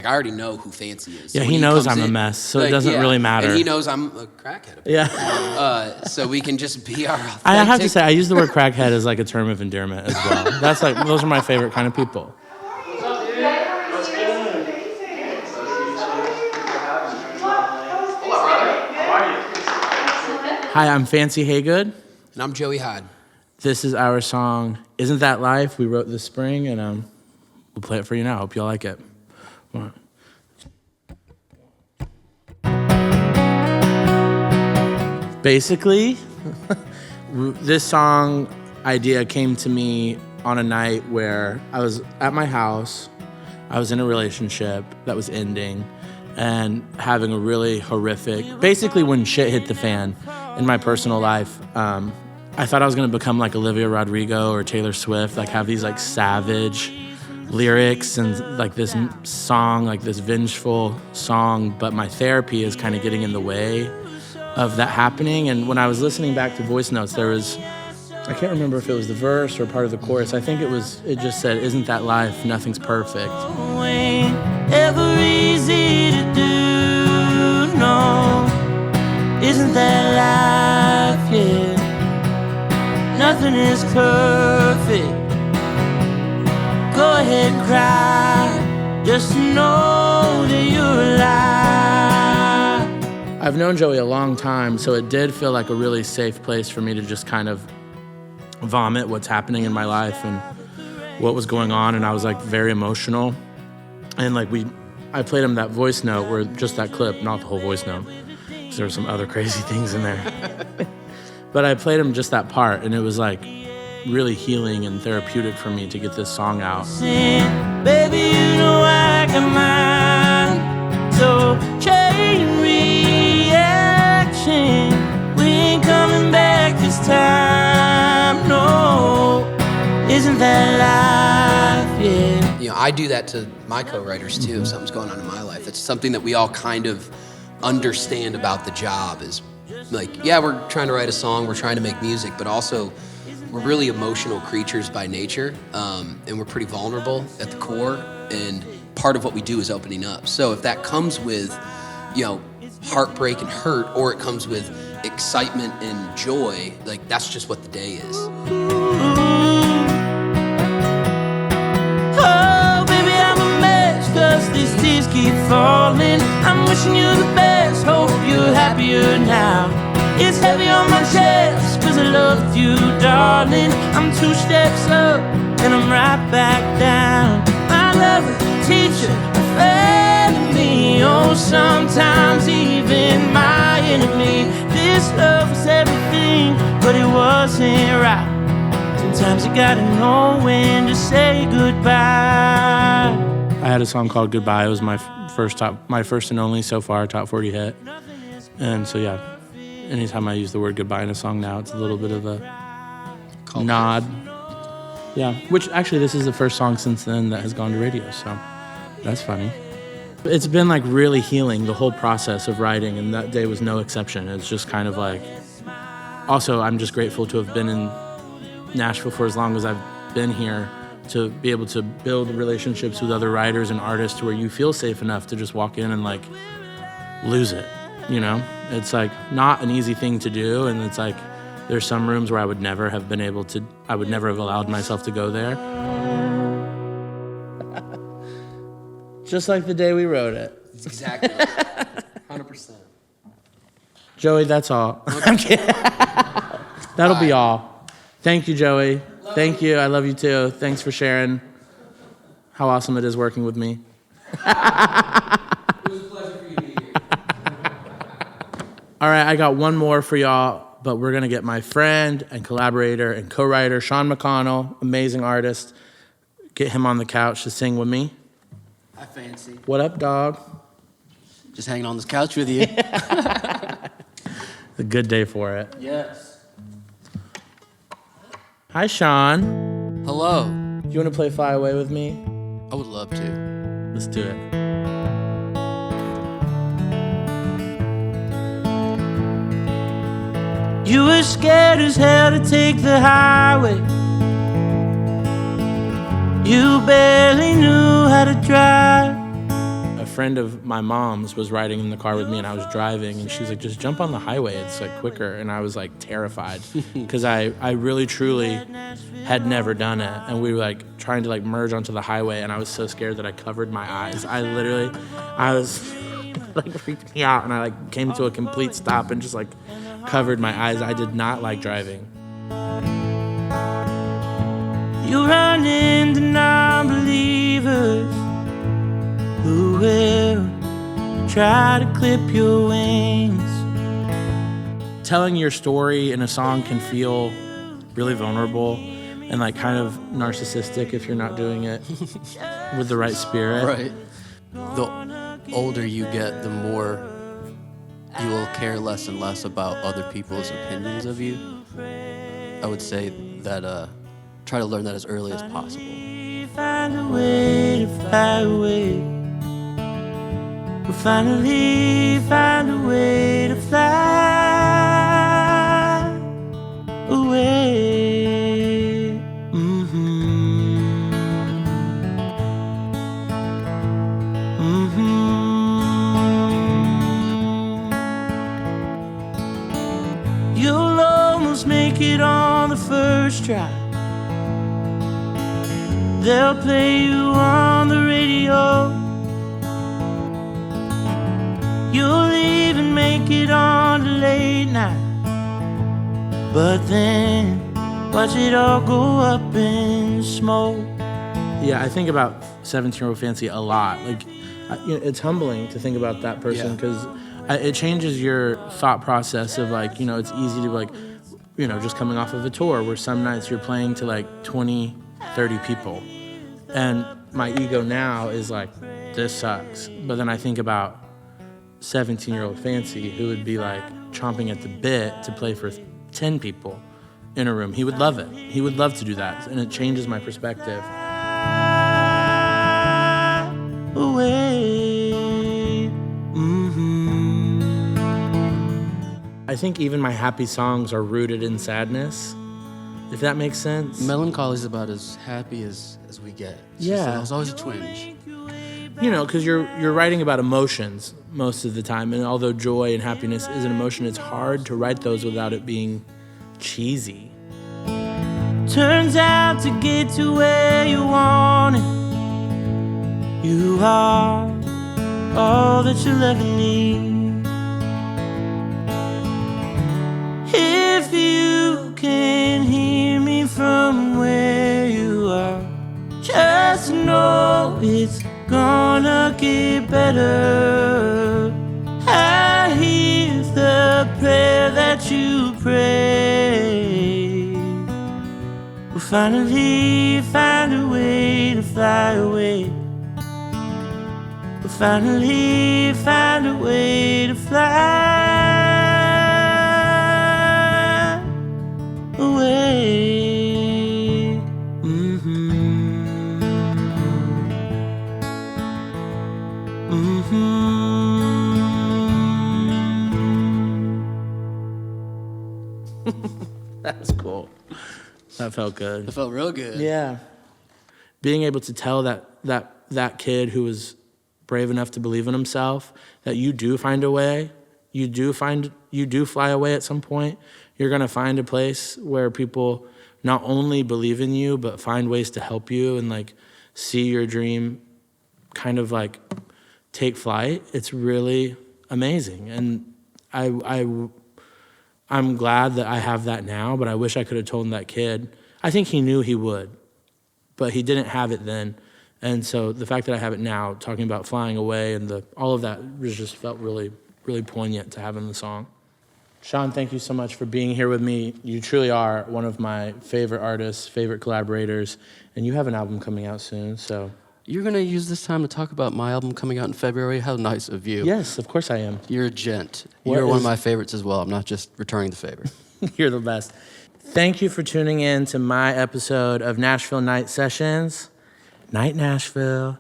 I already know who Fancy is. Yeah, so he knows I'm a mess, so it doesn't really matter. And he knows I'm a crackhead. Yeah. So we can just be our authentic. I have to say, I use the word crackhead as like a term of endearment as well. That's like, those are my favorite kind of people. What's up, dude? What's good? Hello, brother. How are you? Hi, I'm Fancy Hagood. And I'm Joey Hyde. This is our song, Isn't That Life? We wrote this spring, and we'll play it for you now. Hope you all like it. One. Basically, this song idea came to me on a night where I was at my house. I was in a relationship that was ending and having a really horrific, basically when shit hit the fan in my personal life. I thought I was gonna become like Olivia Rodrigo or Taylor Swift, like have these like savage lyrics and like this song, like this vengeful song, but my therapy is kind of getting in the way of that happening. And when I was listening back to voice notes, there was, I can't remember if it was the verse or part of the chorus. I think it just said, isn't that life? Nothing's perfect. Ever easy to do, no. Isn't that life, yeah. Nothing is perfect. Go ahead and cry, just to know that you're alive. I've known Joey a long time, so it did feel like a really safe place for me to just kind of vomit what's happening in my life and what was going on, and I was like very emotional. And like I played him that voice note, where just that clip, not the whole voice note, because there were some other crazy things in there. But I played him just that part, and it was like really healing and therapeutic for me to get this song out. Baby, you know I got mine. So chain reaction, we ain't coming back this time, no. Isn't that life, yeah. You know, I do that to my co-writers too. If something's going on in my life, it's something that we all kind of understand about the job is like, yeah, we're trying to write a song, we're trying to make music, but also we're really emotional creatures by nature, and we're pretty vulnerable at the core, and part of what we do is opening up. So if that comes with, you know, heartbreak and hurt, or it comes with excitement and joy, like that's just what the day is. Oh, baby, I'm a mess, 'cause these tears keep falling. I'm wishing you the best, hope you're happier now. It's heavy on my chest, 'cause I loved you, darling. I'm 2 steps up, and I'm right back down. My lover, teacher, friend of me. Oh, sometimes even my enemy. This love was everything, but it wasn't right. Sometimes you gotta know when to say goodbye. I had a song called Goodbye. It was my first and only so far top 40 hit. And so yeah, anytime I use the word goodbye in a song now, it's a little bit of a nod. Yeah, which actually this is the first song since then that has gone to radio, so that's funny. It's been like really healing, the whole process of writing, and that day was no exception. It's just kind of like, also I'm just grateful to have been in Nashville for as long as I've been here, to be able to build relationships with other writers and artists where you feel safe enough to just walk in and like lose it, you know? It's like not an easy thing to do, and it's like there's some rooms where I would never have allowed myself to go there. Just like the day we wrote it. It's exactly 100%. Joey, that's all. I'm kidding. That'll be all. Thank you, Joey. Thank you. I love you too. Thanks for sharing how awesome it is working with me. It was a pleasure for you to be here. All right, I got one more for y'all, but we're going to get my friend and collaborator and co-writer, Sean McConnell, amazing artist, get him on the couch to sing with me. Hi, Fancy. What up, dog? Just hanging on this couch with you. A good day for it. Yes. Hi, Sean. Hello. Do you want to play Fly Away with me? I would love to. Let's do it. You were scared as hell to take the highway. You barely knew how to drive. friend of my mom's was riding in the car with me, and I was driving, and she was like, just jump on the highway, it's like quicker. And I was like terrified because I really truly had never done it, and we were like trying to like merge onto the highway, and I was so scared that I covered my eyes. I was like freaked me out, and I like came to a complete stop and just like covered my eyes. I did not like driving. You run into non-believers who will try to clip your wings. Telling your story in a song can feel really vulnerable and like kind of narcissistic if you're not doing it with the right spirit. Right. The older you get, the more you will care less and less about other people's opinions of you. I would say that try to learn that as early as possible. Find a way to fly away. We'll finally find a way to fly away. You'll almost make it on the first try. They'll play you on the radio. You'll even make it on the late night. But then watch it all go up in smoke. Yeah, I think about 17-year-old Fancy a lot. Like, it's humbling to think about that person because it changes your thought process of like, it's easy to like, just coming off of a tour where some nights you're playing to like 20, 30 people. And my ego now is like, this sucks. But then I think about 17-year-old Fancy who would be like chomping at the bit to play for 10 people in a room. He would love it. He would love to do that. And it changes my perspective. I think even my happy songs are rooted in sadness, if that makes sense. Melancholy is about as happy as we get. There's always a twinge. Because you're writing about emotions most of the time, and although joy and happiness is an emotion, it's hard to write those without it being cheesy. Turns out to get to where you want it, you are all that you'll ever need. If you can hear me from where you are, just know it's gonna get better. I hear the prayer that you pray. We'll finally find a way to fly away. We'll finally find a way to fly away. That was cool. That felt good. It felt real good. Yeah. Being able to tell that kid who was brave enough to believe in himself that you do find a way, you do fly away at some point. You're going to find a place where people not only believe in you, but find ways to help you and like see your dream kind of like take flight. It's really amazing. And I'm glad that I have that now, but I wish I could have told that kid. I think he knew he would, but he didn't have it then. And so the fact that I have it now, talking about flying away and all of that just felt really, really poignant to have in the song. Sean, thank you so much for being here with me. You truly are one of my favorite artists, favorite collaborators, and you have an album coming out soon, so. You're going to use this time to talk about my album coming out in February? How nice of you. Yes, of course I am. You're a gent. You're one of my favorites as well. I'm not just returning the favor. You're the best. Thank you for tuning in to my episode of Nashville Night Sessions. Night, Nashville.